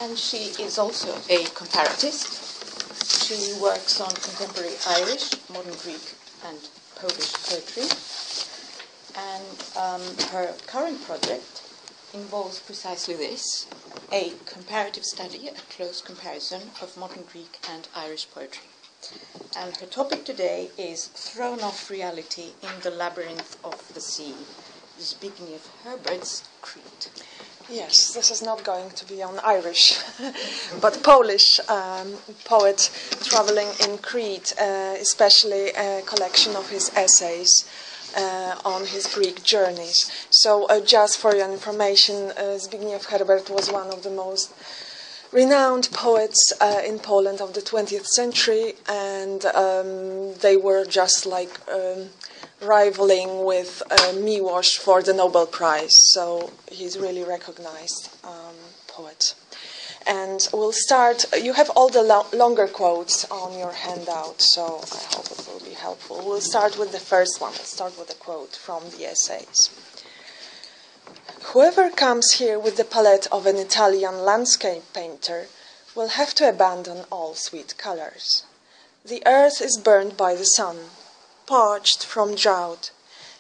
And she is also a comparatist. She works on contemporary Irish, modern Greek, and Polish poetry. And her current project involves precisely this, a comparative study, a close comparison of modern Greek and Irish poetry. And her topic today is Thrown Off Reality in the Labyrinth of the Sea, Zbigniew Herbert's Crete. Yes, this is not going to be on Irish, but Polish poet traveling in Crete, especially a collection of his essays on his Greek journeys. So just for your information, Zbigniew Herbert was one of the most renowned poets in Poland of the 20th century, and they were just like rivaling with Miłosz for the Nobel Prize. So he's really recognized poet. And we'll start. You have all the longer quotes on your handout, so I hope it will be helpful. We'll start with the first one. We'll start with a quote from the essays. Whoever comes here with the palette of an Italian landscape painter will have to abandon all sweet colors. The earth is burned by the sun, parched from drought.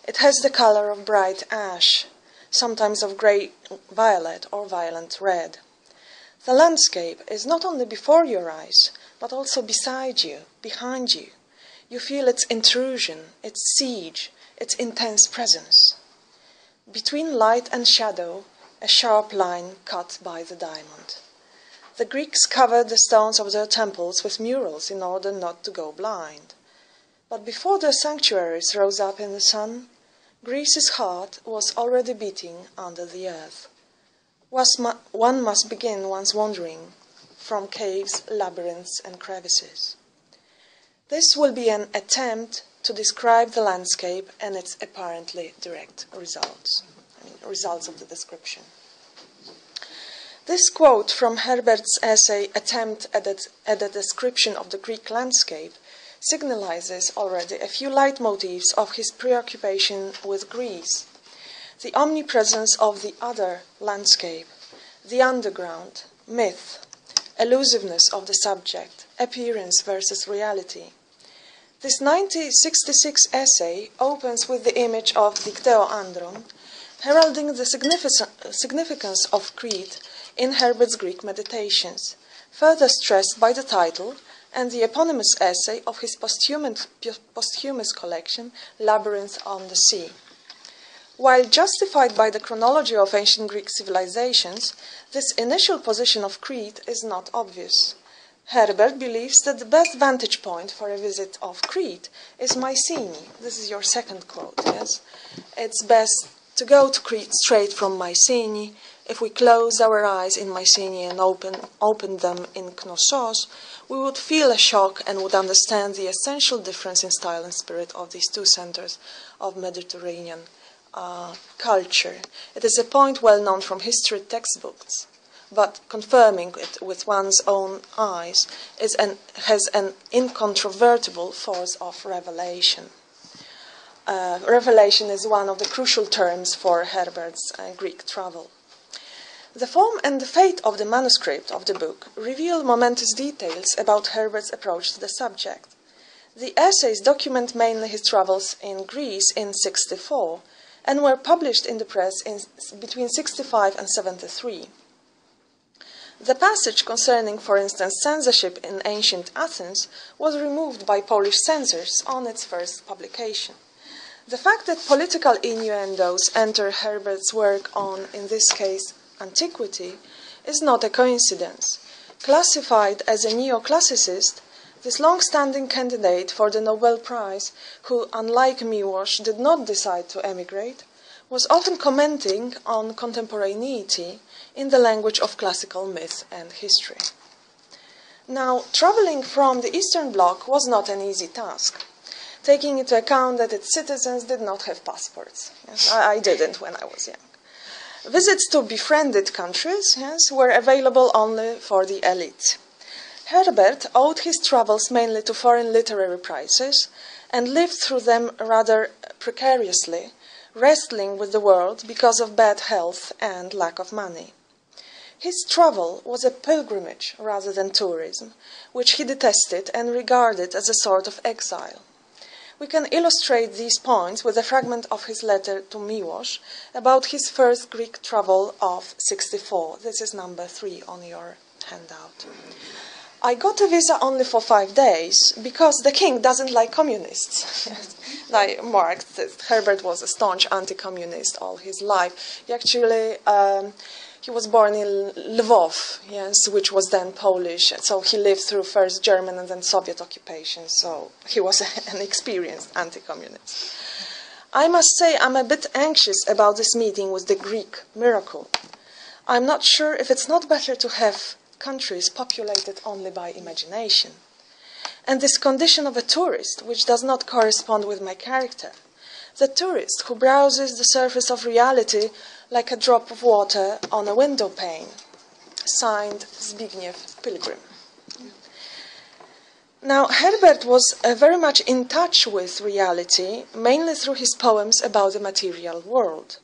It has the color of bright ash, sometimes of grey violet or violent red. The landscape is not only before your eyes, but also beside you, behind you. You feel its intrusion, its siege, its intense presence. Between light and shadow, a sharp line cut by the diamond. The Greeks covered the stones of their temples with murals in order not to go blind. But before their sanctuaries rose up in the sun, Greece's heart was already beating under the earth. One must begin one's wandering from caves, labyrinths, and crevices. This will be an attempt to describe the landscape and its apparently direct results. Results of the description. This quote from Herbert's essay, Attempt at a Description of the Greek Landscape, signalizes already a few leitmotifs of his preoccupation with Greece. The omnipresence of the other landscape, the underground, myth, elusiveness of the subject, appearance versus reality. This 1966 essay opens with the image of Dikteo Andron, heralding the significance of Crete in Herbert's Greek meditations, further stressed by the title and the eponymous essay of his posthumous collection, Labyrinth on the Sea. While justified by the chronology of ancient Greek civilizations, this initial position of Crete is not obvious. Herbert believes that the best vantage point for a visit of Crete is Mycenae. This is your second quote, yes? It's best to go to Crete straight from Mycenae. If we close our eyes in Mycenae and open them in Knossos, we would feel a shock and would understand the essential difference in style and spirit of these two centers of Mediterranean culture. It is a point well known from history textbooks, but confirming it with one's own eyes has an incontrovertible force of revelation. Revelation is one of the crucial terms for Herbert's Greek travel. The form and the fate of the manuscript of the book reveal momentous details about Herbert's approach to the subject. The essays document mainly his travels in Greece in 1964 and were published in the press between 1965 and 1973. The passage concerning, for instance, censorship in ancient Athens was removed by Polish censors on its first publication. The fact that political innuendos enter Herbert's work on, in this case, antiquity, is not a coincidence. Classified as a neoclassicist, this long-standing candidate for the Nobel Prize, who, unlike Miłosz, did not decide to emigrate, was often commenting on contemporaneity in the language of classical myth and history. Now, traveling from the Eastern Bloc was not an easy task, taking into account that its citizens did not have passports. Yes, I didn't when I was young. Visits to befriended countries, yes, were available only for the elite. Herbert owed his travels mainly to foreign literary prizes and lived through them rather precariously, wrestling with the world because of bad health and lack of money. His travel was a pilgrimage rather than tourism, which he detested and regarded as a sort of exile. We can illustrate these points with a fragment of his letter to Miłosz about his first Greek travel of 64. This is number 3 on your handout. I got a visa only for 5 days because the king doesn't like communists. Like Marx, Herbert was a staunch anti-communist all his life. He was born in Lvov, yes, which was then Polish. So he lived through first German and then Soviet occupation. So he was an experienced anti-communist. I must say I'm a bit anxious about this meeting with the Greek miracle. I'm not sure if it's not better to have countries populated only by imagination. And this condition of a tourist, which does not correspond with my character. The tourist who browses the surface of reality like a drop of water on a window pane. Signed, Zbigniew Pilgrim. Now, Herbert was very much in touch with reality, mainly through his poems about the material world.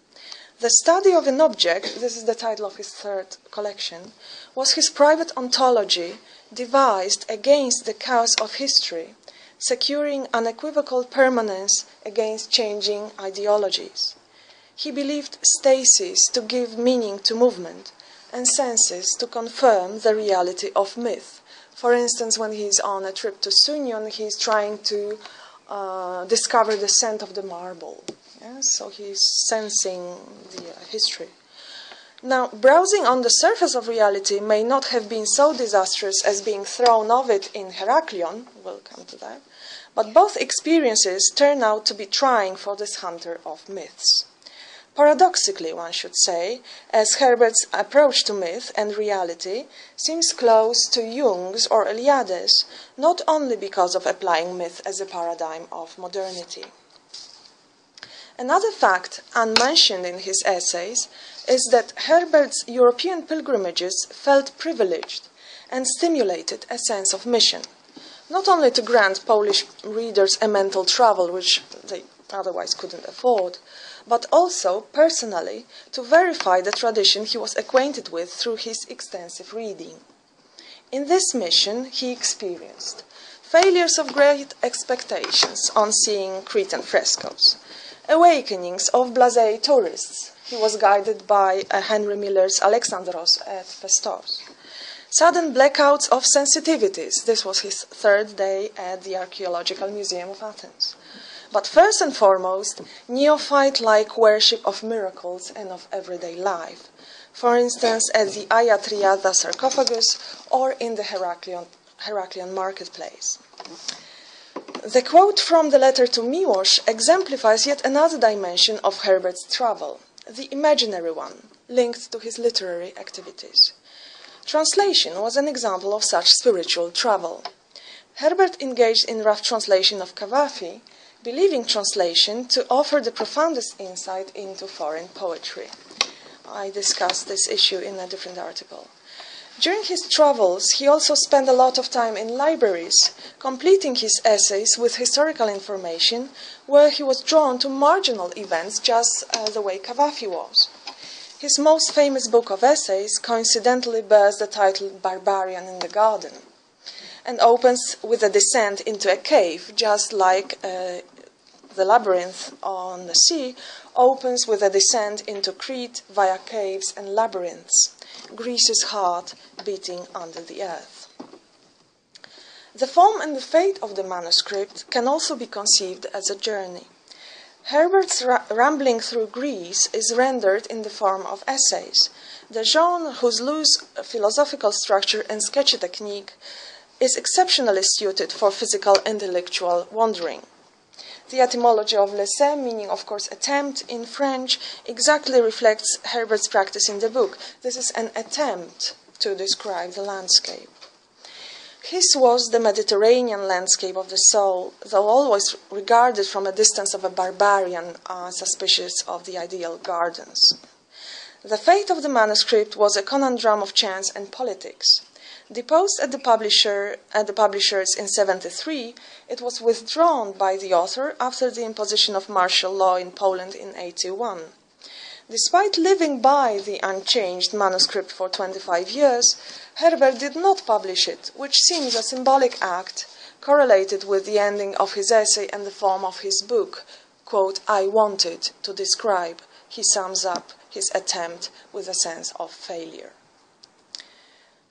The study of an object, this is the title of his third collection, was his private ontology devised against the chaos of history, securing unequivocal permanence against changing ideologies. He believed stasis to give meaning to movement and senses to confirm the reality of myth. For instance, when he's on a trip to Sunyon, he's trying to discover the scent of the marble. Yes? So he's sensing the history. Now, browsing on the surface of reality may not have been so disastrous as being thrown off it in Heraklion, we'll come to that, but both experiences turn out to be trying for this hunter of myths. Paradoxically, one should say, as Herbert's approach to myth and reality seems close to Jung's or Eliade's, not only because of applying myth as a paradigm of modernity. Another fact, unmentioned in his essays, is that Herbert's European pilgrimages felt privileged and stimulated a sense of mission, not only to grant Polish readers a mental travel which they otherwise couldn't afford, but also, personally, to verify the tradition he was acquainted with through his extensive reading. In this mission, he experienced failures of great expectations on seeing Cretan frescoes, awakenings of blasé tourists. He was guided by Henry Miller's Alexandros at Festos. Sudden blackouts of sensitivities. This was his third day at the Archaeological Museum of Athens. But first and foremost, neophyte-like worship of miracles and of everyday life. For instance, at the Aya Triada sarcophagus or in the Heraklion marketplace. The quote from the letter to Miłosz exemplifies yet another dimension of Herbert's travel, the imaginary one, linked to his literary activities. Translation was an example of such spiritual travel. Herbert engaged in rough translation of Cavafy, believing translation to offer the profoundest insight into foreign poetry. I discussed this issue in a different article. During his travels, he also spent a lot of time in libraries, completing his essays with historical information, where he was drawn to marginal events just the way Cavafy was. His most famous book of essays coincidentally bears the title Barbarian in the Garden, and opens with a descent into a cave, just like the labyrinth on the sea opens with a descent into Crete via caves and labyrinths, Greece's heart beating under the earth. The form and the fate of the manuscript can also be conceived as a journey. Herbert's rambling through Greece is rendered in the form of essays, the genre whose loose philosophical structure and sketchy technique is exceptionally suited for physical intellectual wandering. The etymology of l'essai, meaning, of course, attempt in French, exactly reflects Herbert's practice in the book. This is an attempt to describe the landscape. His was the Mediterranean landscape of the soul, though always regarded from a distance of a barbarian suspicious of the ideal gardens. The fate of the manuscript was a conundrum of chance and politics. Deposed at the publishers in 1973, it was withdrawn by the author after the imposition of martial law in Poland in 1981. Despite living by the unchanged manuscript for 25 years, Herbert did not publish it, which seems a symbolic act correlated with the ending of his essay and the form of his book. Quote, "I wanted to describe," he sums up his attempt with a sense of failure.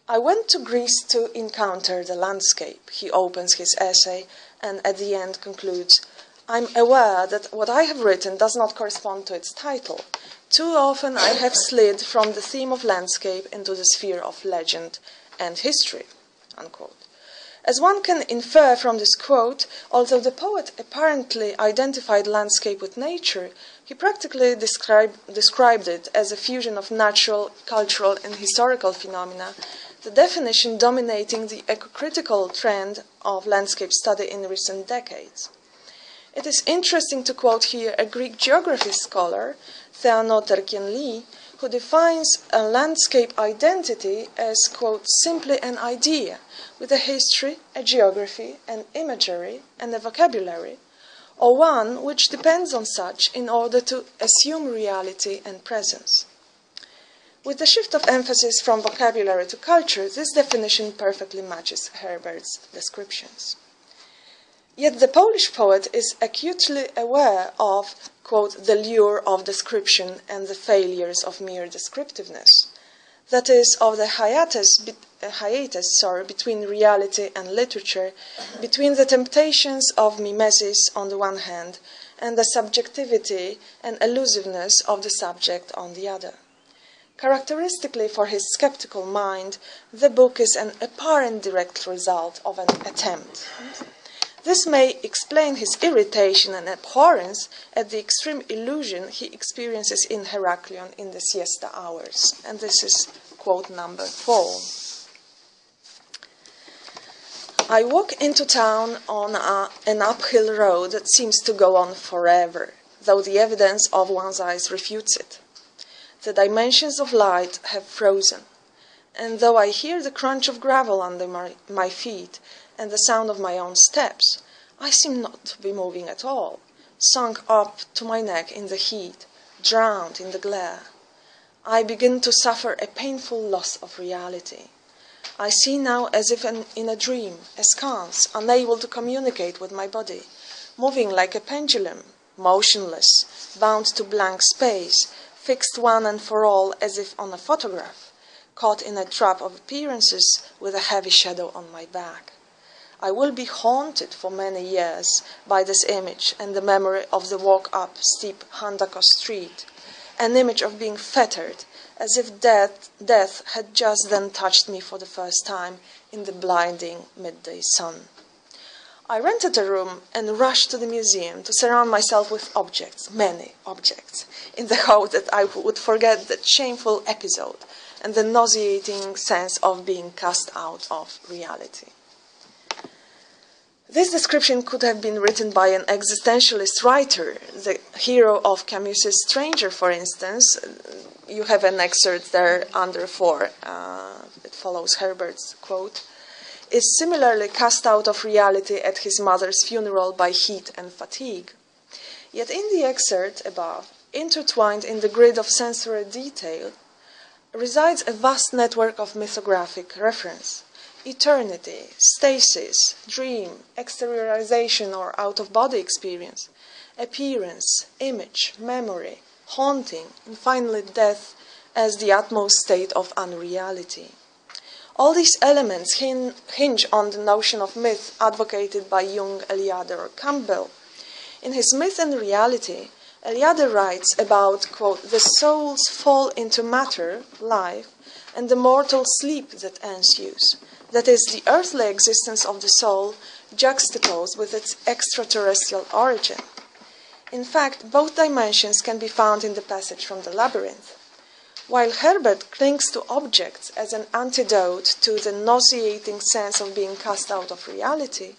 "I went to Greece to encounter the landscape," he opens his essay, and at the end concludes, "I'm aware that what I have written does not correspond to its title. Too often I have slid from the theme of landscape into the sphere of legend and history." Unquote. As one can infer from this quote, although the poet apparently identified landscape with nature, he practically described it as a fusion of natural, cultural, and historical phenomena, the definition dominating the eco-critical trend of landscape study in recent decades. It is interesting to quote here a Greek geography scholar, Theano Terkienli, who defines a landscape identity as, quote, "simply an idea with a history, a geography, an imagery, and a vocabulary, or one which depends on such in order to assume reality and presence." With the shift of emphasis from vocabulary to culture, this definition perfectly matches Herbert's descriptions. Yet the Polish poet is acutely aware of, quote, "the lure of description and the failures of mere descriptiveness," that is, of the hiatus between reality and literature, between the temptations of mimesis on the one hand and the subjectivity and elusiveness of the subject on the other. Characteristically for his skeptical mind, the book is an apparent direct result of an attempt. This may explain his irritation and abhorrence at the extreme illusion he experiences in Heraklion in the siesta hours. And this is quote number 4. "I walk into town on an uphill road that seems to go on forever, though the evidence of one's eyes refutes it. The dimensions of light have frozen, and though I hear the crunch of gravel under my feet and the sound of my own steps, I seem not to be moving at all, sunk up to my neck in the heat, drowned in the glare. I begin to suffer a painful loss of reality. I see now as if in a dream, askance, unable to communicate with my body, moving like a pendulum, motionless, bound to blank space, fixed one and for all as if on a photograph, caught in a trap of appearances with a heavy shadow on my back. I will be haunted for many years by this image and the memory of the walk up steep Handako Street, an image of being fettered, as if death had just then touched me for the first time in the blinding midday sun. I rented a room and rushed to the museum to surround myself with objects, many objects, in the hope that I would forget that shameful episode and the nauseating sense of being cast out of reality." This description could have been written by an existentialist writer, the hero of Camus's Stranger, for instance. You have an excerpt there under 4. It follows Herbert's quote, "is similarly cast out of reality at his mother's funeral by heat and fatigue." Yet in the excerpt above, intertwined in the grid of sensory detail, resides a vast network of mythographic reference. Eternity, stasis, dream, exteriorization or out-of-body experience, appearance, image, memory, haunting, and finally death as the utmost state of unreality. All these elements hinge on the notion of myth advocated by Jung, Eliade, or Campbell. In his Myth and Reality, Eliade writes about, quote, "the soul's fall into matter, life, and the mortal sleep that ensues. That is, the earthly existence of the soul juxtaposed with its extraterrestrial origin. In fact, both dimensions can be found in the passage from the labyrinth. While Herbert clings to objects as an antidote to the nauseating sense of being cast out of reality,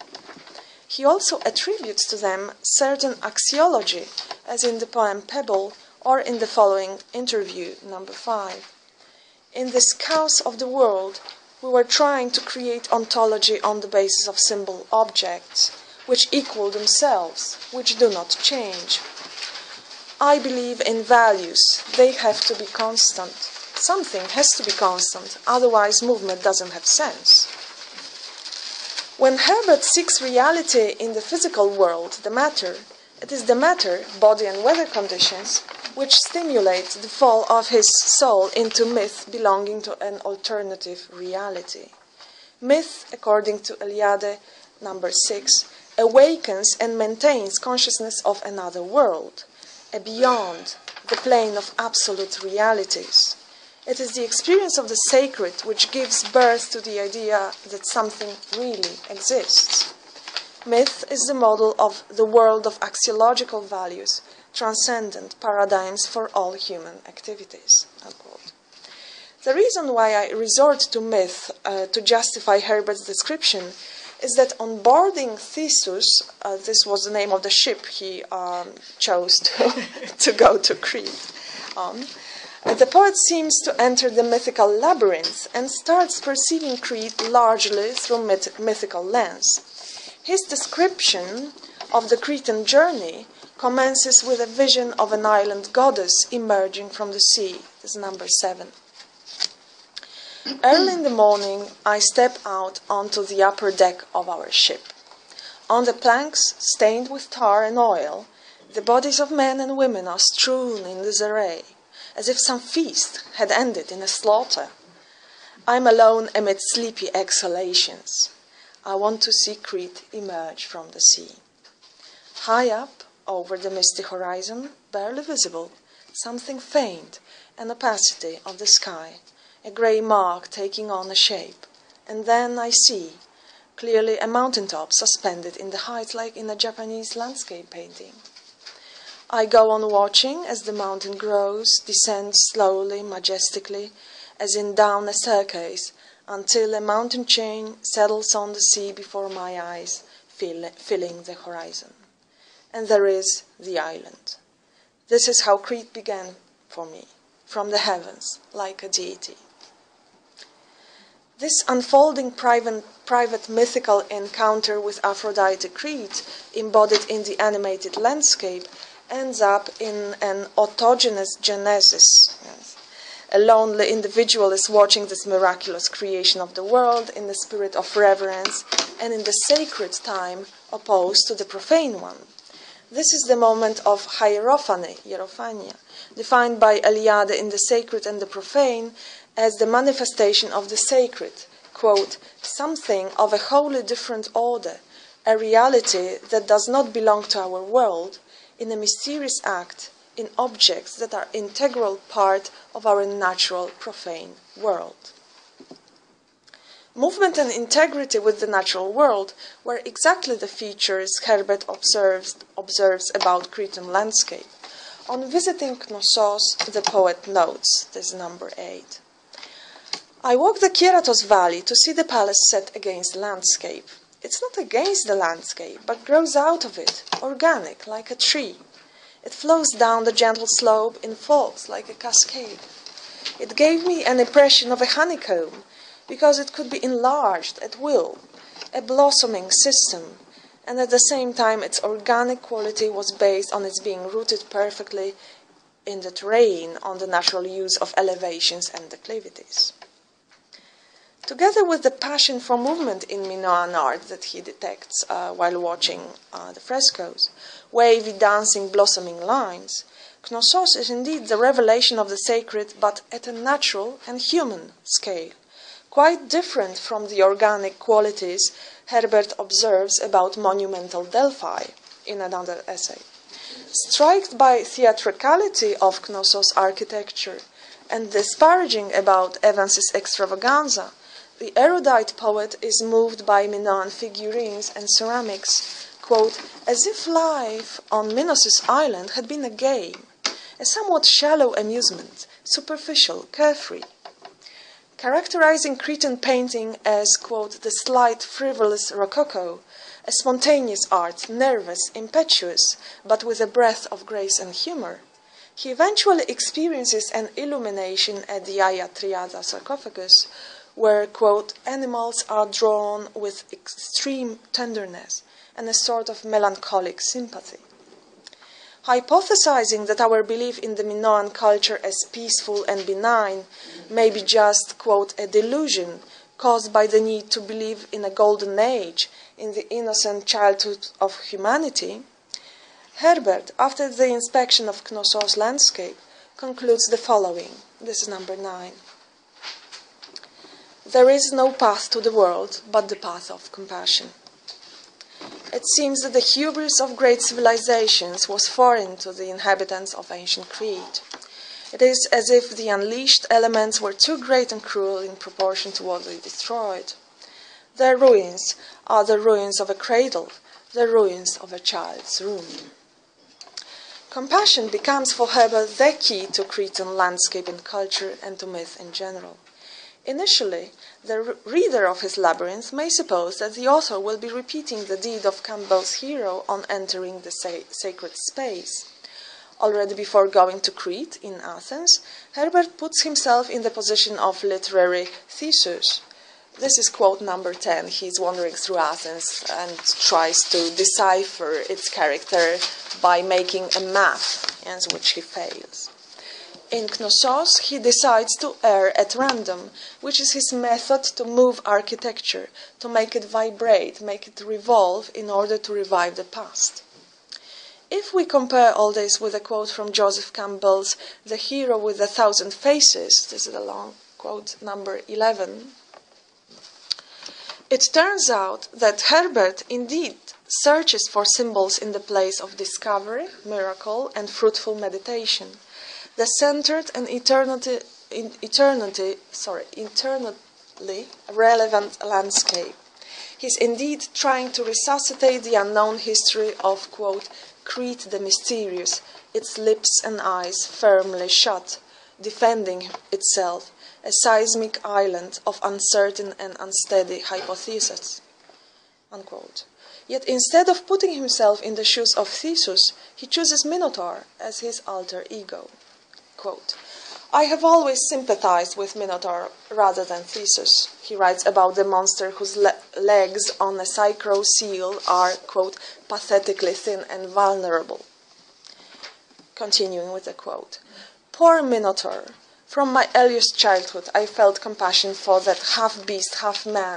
he also attributes to them certain axiology, as in the poem Pebble or in the following interview, number 5. "In this chaos of the world, we were trying to create ontology on the basis of symbol objects, which equal themselves, which do not change. I believe in values. They have to be constant. Something has to be constant, otherwise movement doesn't have sense. When Herbert seeks reality in the physical world, the matter, it is the matter, body and weather conditions, which stimulate the fall of his soul into myth belonging to an alternative reality. Myth, according to Eliade, number 6, awakens and maintains consciousness of another world, a beyond, the plane of absolute realities. It is the experience of the sacred which gives birth to the idea that something really exists. Myth is the model of the world of axiological values, transcendent paradigms for all human activities. Unquote. The reason why I resort to myth to justify Herbert's description is that on boarding Theseus, this was the name of the ship he chose to go to Crete on, the poet seems to enter the mythical labyrinth and starts perceiving Crete largely through mythical lens. His description of the Cretan journey commences with a vision of an island goddess emerging from the sea. This is number 7. Early in the morning, I step out onto the upper deck of our ship. On the planks, stained with tar and oil, the bodies of men and women are strewn in disarray, as if some feast had ended in a slaughter. I am alone amid sleepy exhalations. I want to see Crete emerge from the sea. High up, over the misty horizon, barely visible, something faint, an opacity of the sky, a grey mark taking on a shape, and then I see, clearly a mountaintop suspended in the height like in a Japanese landscape painting. I go on watching as the mountain grows, descends slowly, majestically, as in down a staircase, until a mountain chain settles on the sea before my eyes, filling the horizon. And there is the island. This is how Crete began for me, from the heavens, like a deity. This unfolding private mythical encounter with Aphrodite Crete, embodied in the animated landscape, ends up in an autogenous genesis. Yes. A lonely individual is watching this miraculous creation of the world in the spirit of reverence and in the sacred time opposed to the profane one. This is the moment of hierophany, hierophania, defined by Eliade in The Sacred and the Profane as the manifestation of the sacred, quote, something of a wholly different order, a reality that does not belong to our world, in a mysterious act, in objects that are integral part of our natural profane world. Movement and integrity with the natural world were exactly the features Herbert observes about Cretan landscape. On visiting Knossos, the poet notes, this is number 8. I walk the Kieratos Valley to see the palace set against the landscape. It's not against the landscape, but grows out of it, organic, like a tree. It flows down the gentle slope in falls like a cascade. It gave me an impression of a honeycomb, because it could be enlarged at will, a blossoming system, and at the same time its organic quality was based on its being rooted perfectly in the terrain, on the natural use of elevations and declivities. Together with the passion for movement in Minoan art that he detects while watching the frescoes, wavy, dancing, blossoming lines, Knossos is indeed the revelation of the sacred, but at a natural and human scale, quite different from the organic qualities Herbert observes about monumental Delphi in another essay. Struck by theatricality of Knossos architecture and disparaging about Evans's extravaganza, the erudite poet is moved by Minoan figurines and ceramics, quote, as if life on Minos' island had been a game, a somewhat shallow amusement, superficial, carefree. Characterizing Cretan painting as, quote, the slight, frivolous rococo, a spontaneous art, nervous, impetuous, but with a breath of grace and humor, he eventually experiences an illumination at the Hagia Triada sarcophagus, where, quote, animals are drawn with extreme tenderness and a sort of melancholic sympathy. hypothesizing that our belief in the Minoan culture as peaceful and benign may be just, quote, a delusion caused by the need to believe in a golden age, in the innocent childhood of humanity, Herbert, after the inspection of Knossos' landscape, concludes the following. This is number 9. There is no path to the world but the path of compassion. It seems that the hubris of great civilizations was foreign to the inhabitants of ancient Crete. It is as if the unleashed elements were too great and cruel in proportion to what they destroyed. Their ruins are the ruins of a cradle, the ruins of a child's room. Compassion becomes for Herbert the key to Cretan landscape and culture and to myth in general. Initially, the reader of his labyrinth may suppose that the author will be repeating the deed of Campbell's hero on entering the sacred space. Already before going to Crete, in Athens, Herbert puts himself in the position of literary Theseus. This is quote number 10. He's wandering through Athens and tries to decipher its character by making a map, against which he fails. In Knossos, he decides to err at random, which is his method to move architecture, to make it vibrate, make it revolve in order to revive the past. If we compare all this with a quote from Joseph Campbell's The Hero with 1,000 Faces, this is a long quote, number 11, it turns out that Herbert indeed searches for symbols in the place of discovery, miracle, and fruitful meditation. The centered and eternally relevant landscape. He's indeed trying to resuscitate the unknown history of, quote, Crete the mysterious, its lips and eyes firmly shut, defending itself, a seismic island of uncertain and unsteady hypotheses, unquote. Yet instead of putting himself in the shoes of Theseus, he chooses Minotaur as his alter ego. Quote, I have always sympathized with Minotaur rather than Theseus. He writes about the monster whose legs on a Psycho seal are, quote, pathetically thin and vulnerable. Continuing with the quote, poor Minotaur. From my earliest childhood, I felt compassion for that half-beast, half-man